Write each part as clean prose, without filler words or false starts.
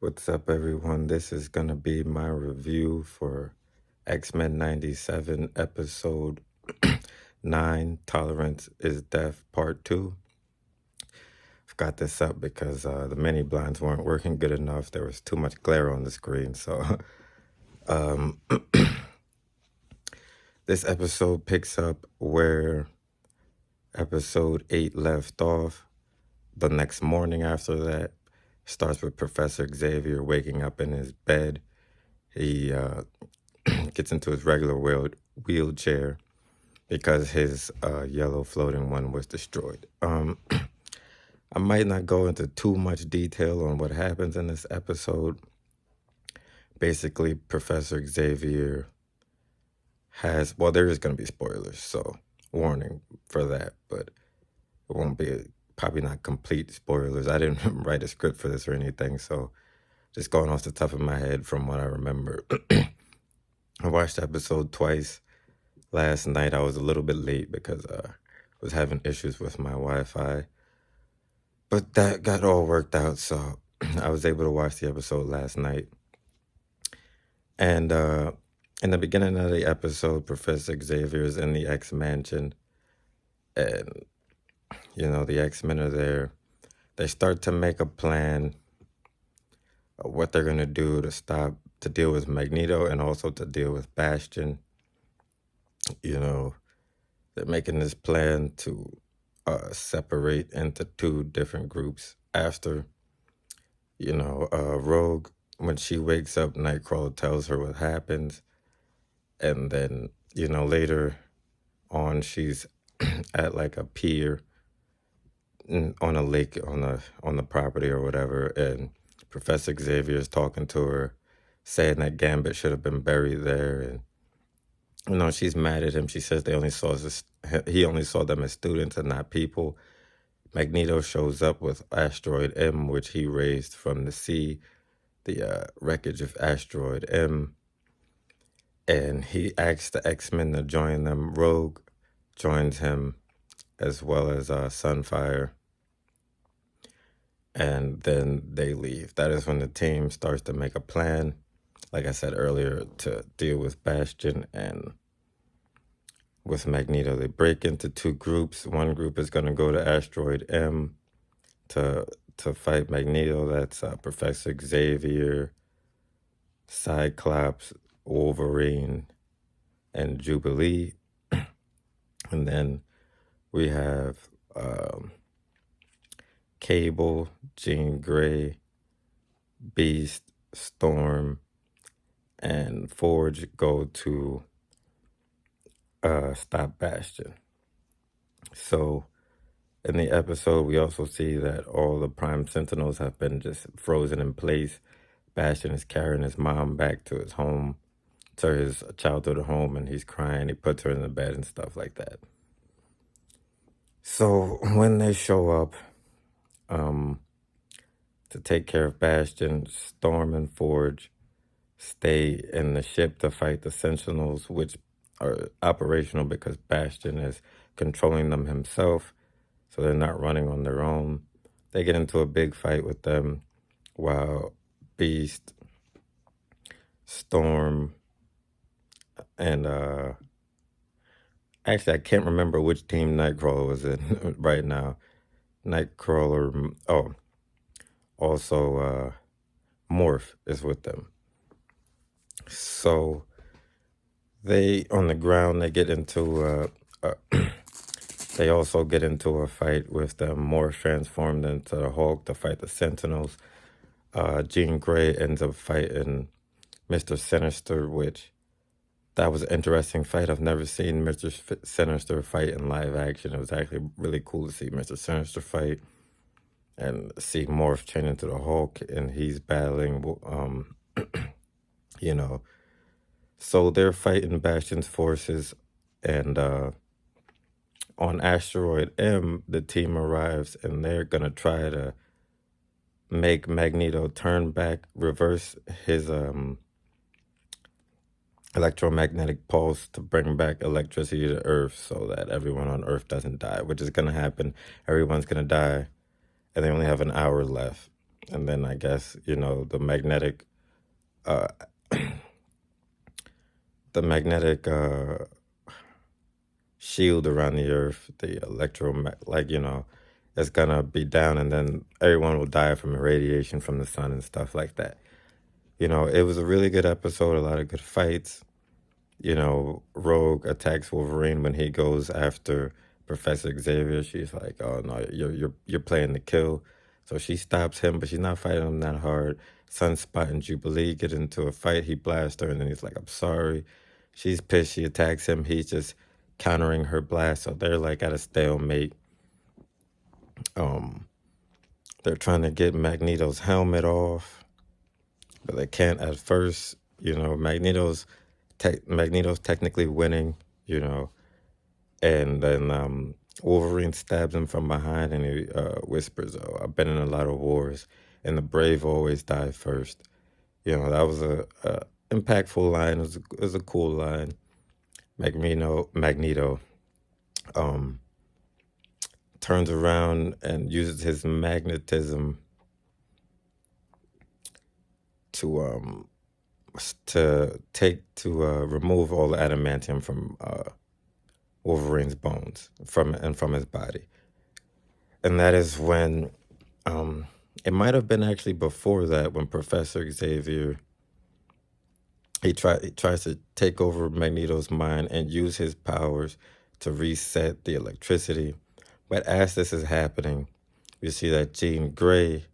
What's up, everyone? This is going to be my review for X-Men 97 episode 9, Tolerance is Death, Part 2. I've got this up because the mini blinds weren't working good enough. There was too much glare on the screen. So this episode picks up where episode 8 left off. The next morning after that starts with Professor Xavier waking up in his bed. He gets into his regular wheelchair because his yellow floating one was destroyed. I might not go into too much detail on what happens in this episode. Basically, Professor Xavier has, well, there is going to be spoilers, so warning for that, but it won't be, probably not complete spoilers. I didn't write a script for this or anything, so just going off the top of my head from what I remember. I watched the episode twice. Last night I was a little bit late because I was having issues with my Wi-Fi. But that got all worked out, so I was able to watch the episode last night. And in the beginning of the episode, Professor Xavier is in the X-Mansion. And, you know, the X-Men are there. They start to make a plan of what they're going to do to deal with Magneto and also to deal with Bastion. You know, they're making this plan to separate into two different groups after, Rogue, when she wakes up, Nightcrawler tells her what happens. And then, later on, she's at like a pier on a lake on the property or whatever. And Professor Xavier is talking to her, saying that Gambit should have been buried there. And she's mad at him. She says he only saw them as students and not people. Magneto shows up with Asteroid M, which he raised from the sea, the wreckage of Asteroid M. And he asks the X-Men to join them. Rogue joins him, as well as Sunfire. And then they leave. That is when the team starts to make a plan, like I said earlier, to deal with Bastion and with Magneto. They break into two groups. One group is going to go to Asteroid M to fight Magneto. That's Professor Xavier, Cyclops, Wolverine, and Jubilee. And then we have Cable, Jean Grey, Beast, Storm, and Forge go to stop Bastion. So in the episode, we also see that all the Prime Sentinels have been just frozen in place. Bastion is carrying his mom back to his home, to his childhood home, and he's crying. He puts her in the bed and stuff like that. So when they show up to take care of Bastion, Storm and Forge stay in the ship to fight the Sentinels, which are operational because Bastion is controlling them himself, so they're not running on their own. They get into a big fight with them while Beast, Storm, and actually I can't remember which team Nightcrawler was in right now. Nightcrawler, also Morph is with them. So they, on the ground, they get into they also get into a fight with them. Morph transformed into the Hulk to fight the Sentinels. Jean Grey ends up fighting Mr. Sinister, which that was an interesting fight. I've never seen Mr. Sinister fight in live action. It was actually really cool to see Mr. Sinister fight and see Morph turn into the Hulk, and he's battling, So they're fighting Bastion's forces, and on Asteroid M, the team arrives, and they're going to try to make Magneto turn back, reverse his electromagnetic pulse to bring back electricity to Earth so that everyone on Earth doesn't die, which is going to happen. Everyone's going to die, and they only have an hour left. And then I guess, the magnetic, uh, the magnetic shield around the earth, the it's gonna be down, and then everyone will die from radiation from the sun and stuff like that. It was a really good episode, a lot of good fights. Rogue attacks Wolverine when he goes after Professor Xavier. She's like, "Oh no, you're playing the kill." So she stops him, but she's not fighting him that hard. Sunspot and Jubilee get into a fight. He blasts her, and then he's like, "I'm sorry." She's pissed. She attacks him. He's just countering her blast. So they're like at a stalemate. Um, they're trying to get Magneto's helmet off, but they can't at first. Magneto's technically winning. And then Wolverine stabs him from behind, and he whispers, "Oh, I've been in a lot of wars, and the brave always die first." That was a impactful line. It was a cool line. Magneto um, turns around and uses his magnetism to remove all the adamantium from Wolverine's bones from his body. And that is when it might have been actually before that, when Professor Xavier he tries to take over Magneto's mind and use his powers to reset the electricity. But as this is happening, you see that Jean Grey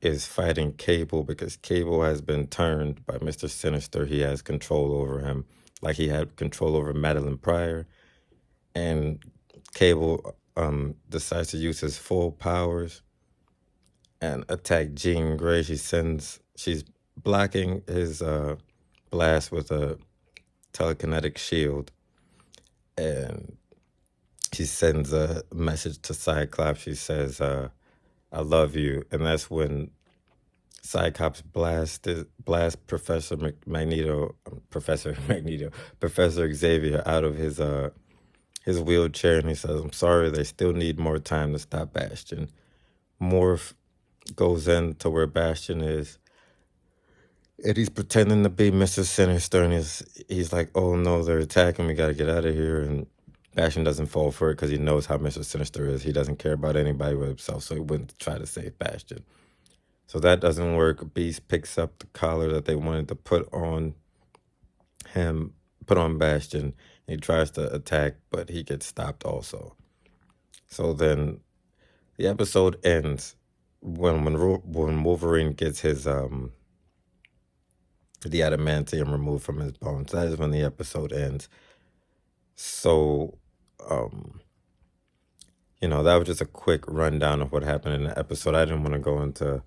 is fighting Cable, because Cable has been turned by Mr. Sinister. He has control over him, like he had control over Madeline Pryor. And Cable decides to use his full powers and attack Jean Grey. She's blocking his blast with a telekinetic shield, and she sends a message to Cyclops. She says, "I love you," and that's when Cyclops blast Professor Magneto, Professor Xavier out of his wheelchair, and he says, "I'm sorry, they still need more time to stop Bastion." Morph goes into where Bastion is, and he's pretending to be Mr. Sinister, and he's like, "Oh no, they're attacking, we gotta get out of here." And Bastion doesn't fall for it because he knows how Mr. Sinister is. He doesn't care about anybody but himself, so he wouldn't try to save Bastion. So that doesn't work. Beast picks up the collar that they wanted to put on Bastion. He tries to attack, but he gets stopped also. So then the episode ends when Wolverine gets his the adamantium removed from his bones. That is when the episode ends. So that was just a quick rundown of what happened in the episode. I didn't want to go into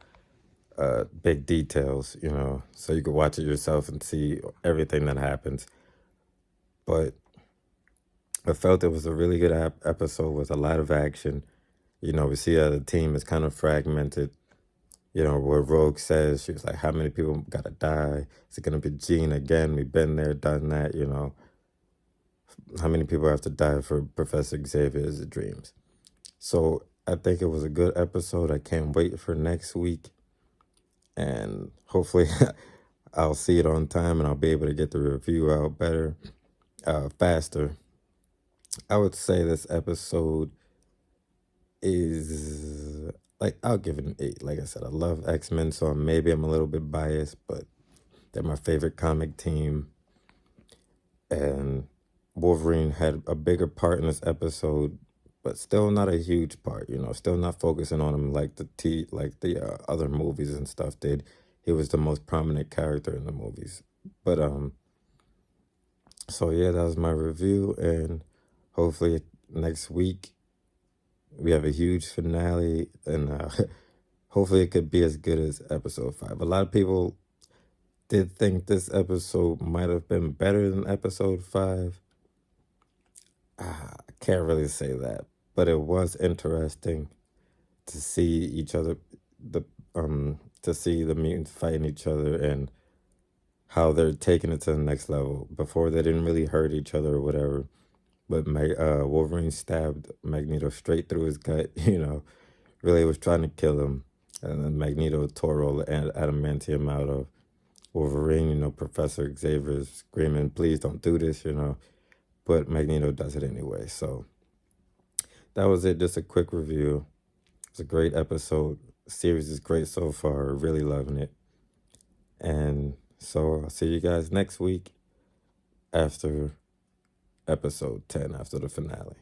big details, so you could watch it yourself and see everything that happens. But I felt it was a really good episode with a lot of action. We see that the team is kind of fragmented. Where Rogue says, she was like, "How many people gotta die? Is it gonna be Jean again? We've been there, done that, How many people have to die for Professor Xavier's dreams?" So I think it was a good episode. I can't wait for next week. And hopefully I'll see it on time, and I'll be able to get the review out better, faster. I would say this episode is, like, I'll give it an 8. Like I said, I love X-Men, so maybe I'm a little bit biased, but they're my favorite comic team. And Wolverine had a bigger part in this episode, but still not a huge part, still not focusing on him like the other movies and stuff did. He was the most prominent character in the movies. But so yeah, that was my review, and hopefully next week we have a huge finale, and hopefully it could be as good as episode 5. A lot of people did think this episode might have been better than episode 5. I can't really say that, but it was interesting to see each other, to see the mutants fighting each other and how they're taking it to the next level. Before, they didn't really hurt each other or whatever, but Wolverine stabbed Magneto straight through his gut. Really was trying to kill him. And then Magneto tore all the adamantium out of Wolverine. Professor Xavier's screaming, please don't do this, But Magneto does it anyway. So that was it. Just a quick review. It's a great episode. The series is great so far. Really loving it. And so I'll see you guys next week after episode 10, after the finale.